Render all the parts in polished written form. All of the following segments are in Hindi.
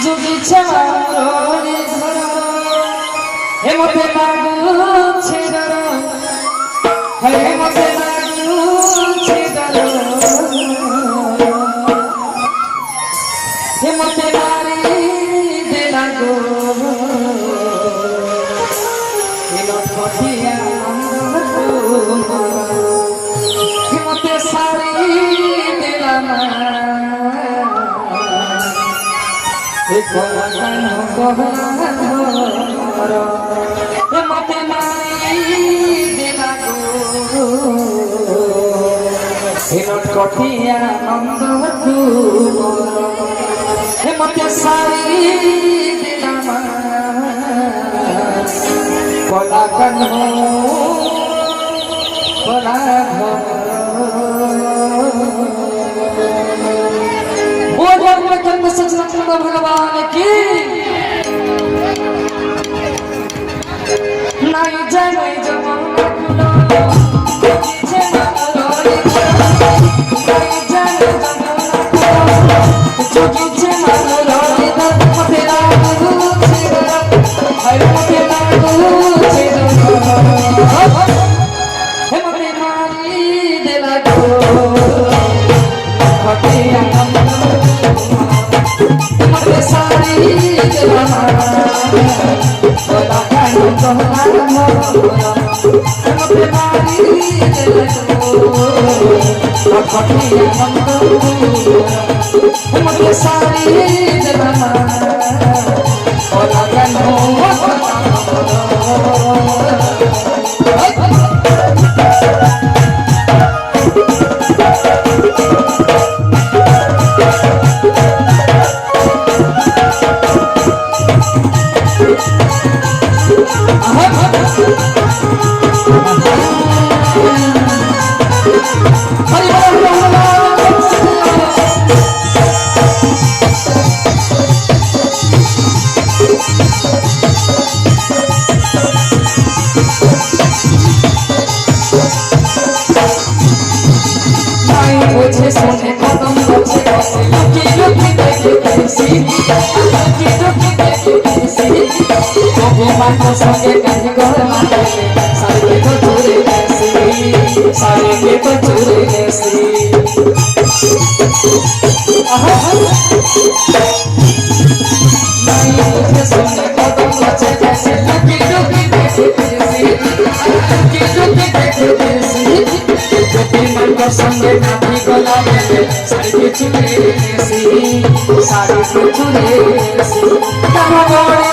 जुगीच्या मारोनी घर हे मते लाଗୁছে डर हे मते लाগুছে डर हे मते मारी देला गो हे लखिया हे मते सारी देला मा मते मारी देला गो कठिया नंद मते सारी देला कला कन्हो कला सचना भगवान की नहीं जाने जमाना संगे कहीं घर मारे सारे को चोरे ऐसी सारे को चोरे ऐसी नहीं मुझे सुनने कदम बचे जैसे लकी डुकी ऐसी डुकी मन को संगे काफी गला में सारे को चोरे ऐसी सारे को चोरे ऐसी कहाँ गोरे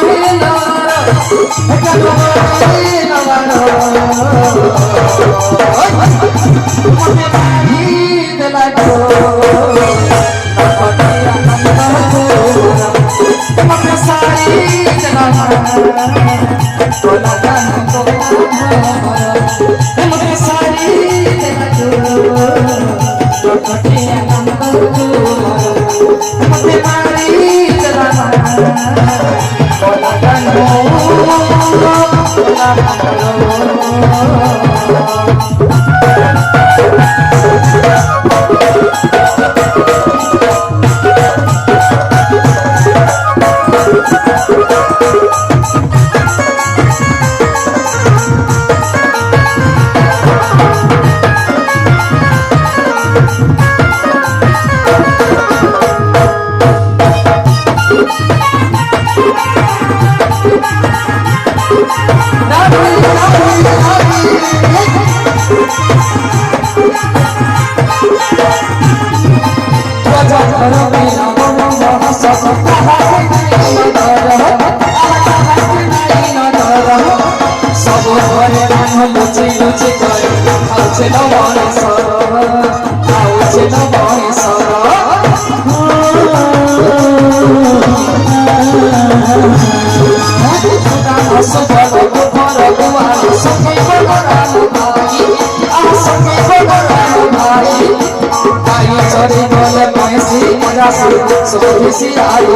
सब खुशी आई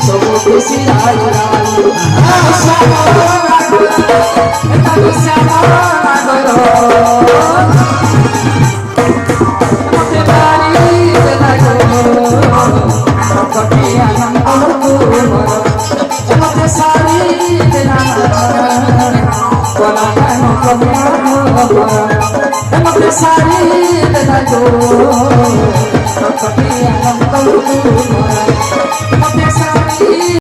सब खुशी आई मते बारी सारी देना कोला कानो कबिया मत सारी देना जो कबिया हम तो